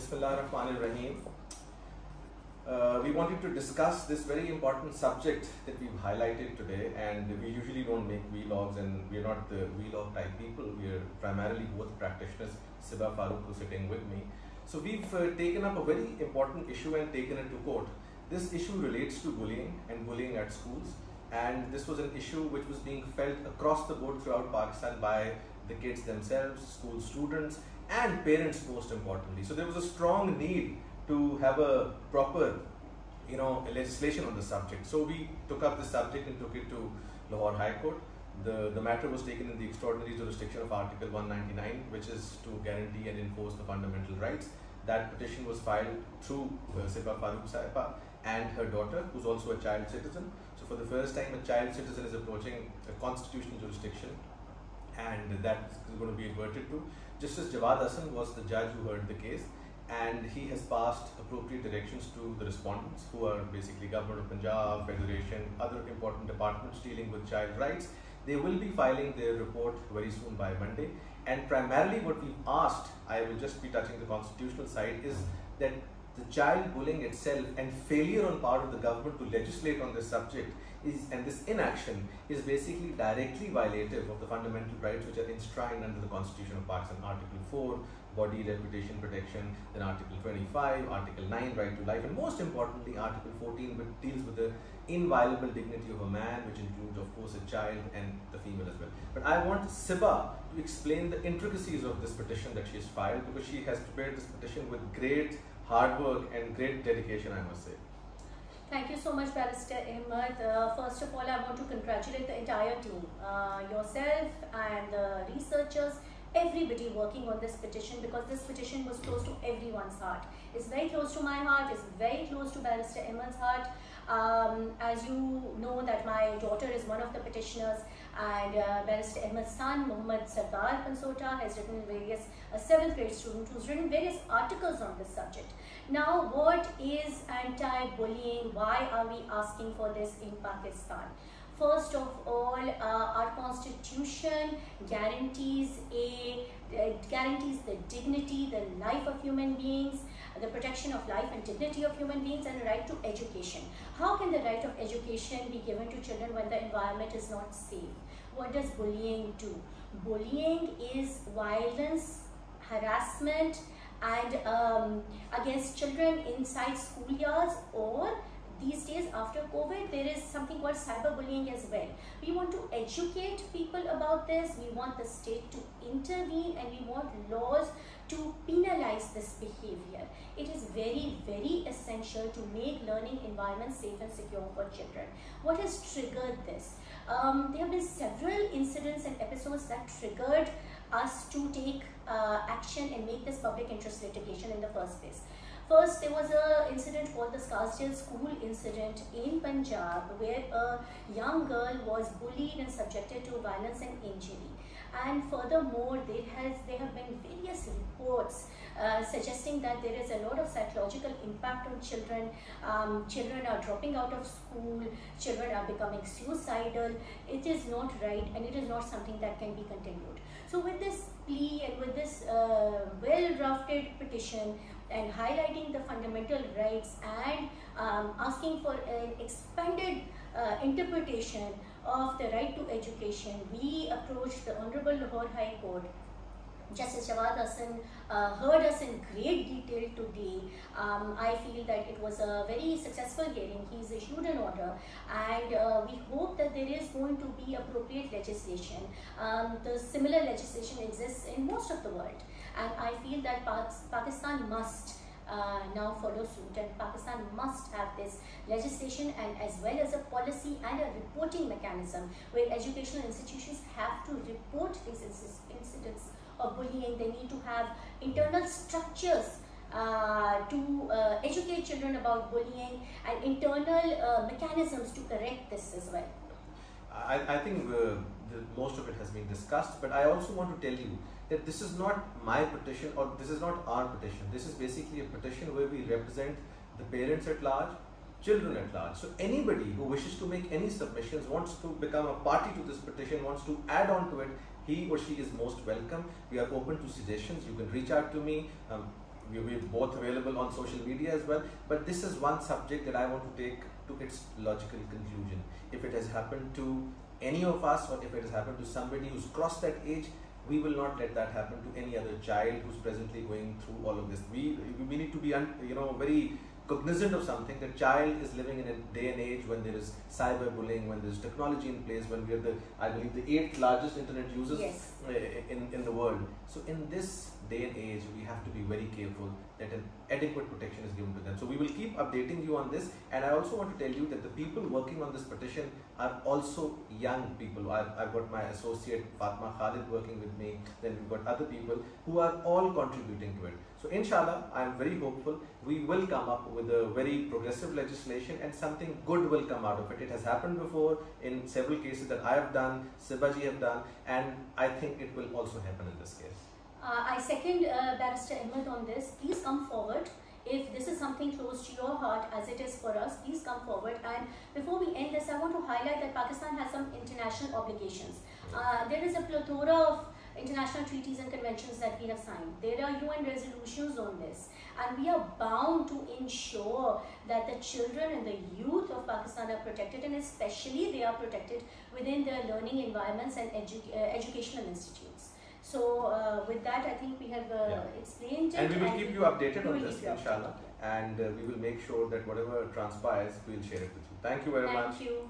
Bismillahirrahmanirrahim. We wanted to discuss this very important subject that we've highlighted today, and we usually don't make vlogs, and we're not the vlog type people. We're primarily both practitioners. Siba Farooq, who's sitting with me. So we've taken up a very important issue and taken it to court. This issue relates to bullying and bullying at schools, and this was an issue which was being felt across the board throughout Pakistan by the kids themselves, school students, and parents most importantly. So there was a strong need to have a proper, legislation on the subject. So we took up the subject and took it to Lahore High Court. The matter was taken in the extraordinary jurisdiction of Article 199, which is to guarantee and enforce the fundamental rights. That petition was filed through Siba Farooq Sahiba and her daughter, who's also a child citizen. So for the first time, a child citizen is approaching a constitutional jurisdiction, and that is going to be adverted to. Justice Jawad Hassan was the judge who heard the case, and he has passed appropriate directions to the respondents, who are basically Government of Punjab, Federation, other important departments dealing with child rights. They will be filing their report very soon by Monday, and primarily what we've asked, I will just be touching the constitutional side, is that the child bullying itself and failure on part of the government to legislate on this subject and this inaction is basically directly violative of the fundamental rights which are enshrined under the Constitution of Pakistan, Article 4, body reputation protection, then Article 25, Article 9, right to life, and most importantly Article 14, which deals with the inviolable dignity of a man, which includes of course a child and the female as well. But I want Siba to explain the intricacies of this petition that she has filed, because she has prepared this petition with great hard work and great dedication, I must say. Thank you so much, Barrister Ahmed. First of all, I want to congratulate the entire team, yourself and the researchers, everybody working on this petition, because this petition was close to everyone's heart. It's very close to my heart, it's very close to Barrister Ahmed's heart. As you know that my daughter is one of the petitioners, and Barrister Ahmed's son, Muhammad Sardar Pansota, has written various, a 7th grade student who's written various articles on this subject. Now, what is anti-bullying? Why are we asking for this in Pakistan? First of all, our constitution guarantees the dignity, the life of human beings, the protection of life and dignity of human beings, and the right to education. How can the right of education be given to children when the environment is not safe? What does bullying do? Bullying is violence, harassment, and against children inside schoolyards, or these days after COVID, there is something called cyberbullying as well. We want to educate people about this. We want the state to intervene, and we want laws to penalize this behavior. It is very, very essential to make learning environments safe and secure for children. What has triggered this? There have been several incidents and episodes that triggered us to take action and make this public interest litigation in the first place. First, there was an incident called the Scarsdale School incident in Punjab, where a young girl was bullied and subjected to violence and injury. And furthermore, there have been various reports suggesting that there is a lot of psychological impact on children. Children are dropping out of school, children are becoming suicidal. It is not right, and it is not something that can be continued. So with this plea and with this well-drafted petition, and highlighting the fundamental rights, and asking for an expanded interpretation of the right to education, we approached the Honorable Lahore High Court. Justice Jawad Hassan heard us in great detail today. I feel that it was a very successful hearing. He's issued an order, and we hope that there is going to be appropriate legislation. The similar legislation exists in most of the world, and I feel that Pakistan must now follow suit, and Pakistan must have this legislation, and as well as a policy and a reporting mechanism where educational institutions have to report these incidents of bullying. They need to have internal structures to educate children about bullying, and internal mechanisms to correct this as well. I think most of it has been discussed, but I also want to tell you that this is not my petition, or this is not our petition. This is basically a petition where we represent the parents at large, children at large. So anybody who wishes to make any submissions, wants to become a party to this petition, wants to add on to it, he or she is most welcome. We are open to suggestions. You can reach out to me. we're both available on social media as well. But this is one subject that I want to take to its logical conclusion. If it has happened to any of us, or if it has happened to somebody who's crossed that age, we will not let that happen to any other child who's presently going through all of this. We need to be very cognizant of something. The child is living in a day and age when there is cyberbullying, when there is technology in place, when we are I believe the 8th largest internet users in the world. So in this day and age, we have to be very careful that an adequate protection is given to them. So we will keep updating you on this, and I also want to tell you that the people working on this petition are also young people. I've got my associate Fatma Khalid working with me, then we've got other people who are all contributing to it. So inshallah, I am very hopeful we will come up with a very progressive legislation and something good will come out of it. It has happened before in several cases that I have done, Sibaji have done, and I think it will also happen in this case. I second Barrister Ahmed on this. Please come forward. If this is something close to your heart as it is for us, please come forward. And before we end this, I want to highlight that Pakistan has some international obligations. There is a plethora of international treaties and conventions that we have signed. There are UN resolutions on this, and we are bound to ensure that the children and the youth of Pakistan are protected, and especially they are protected within their learning environments and educational institutes. So with that, I think we have explained it. And we will keep you updated on this, inshallah. And we will make sure that whatever transpires, we will share it with you. Thank you very much. Thank you.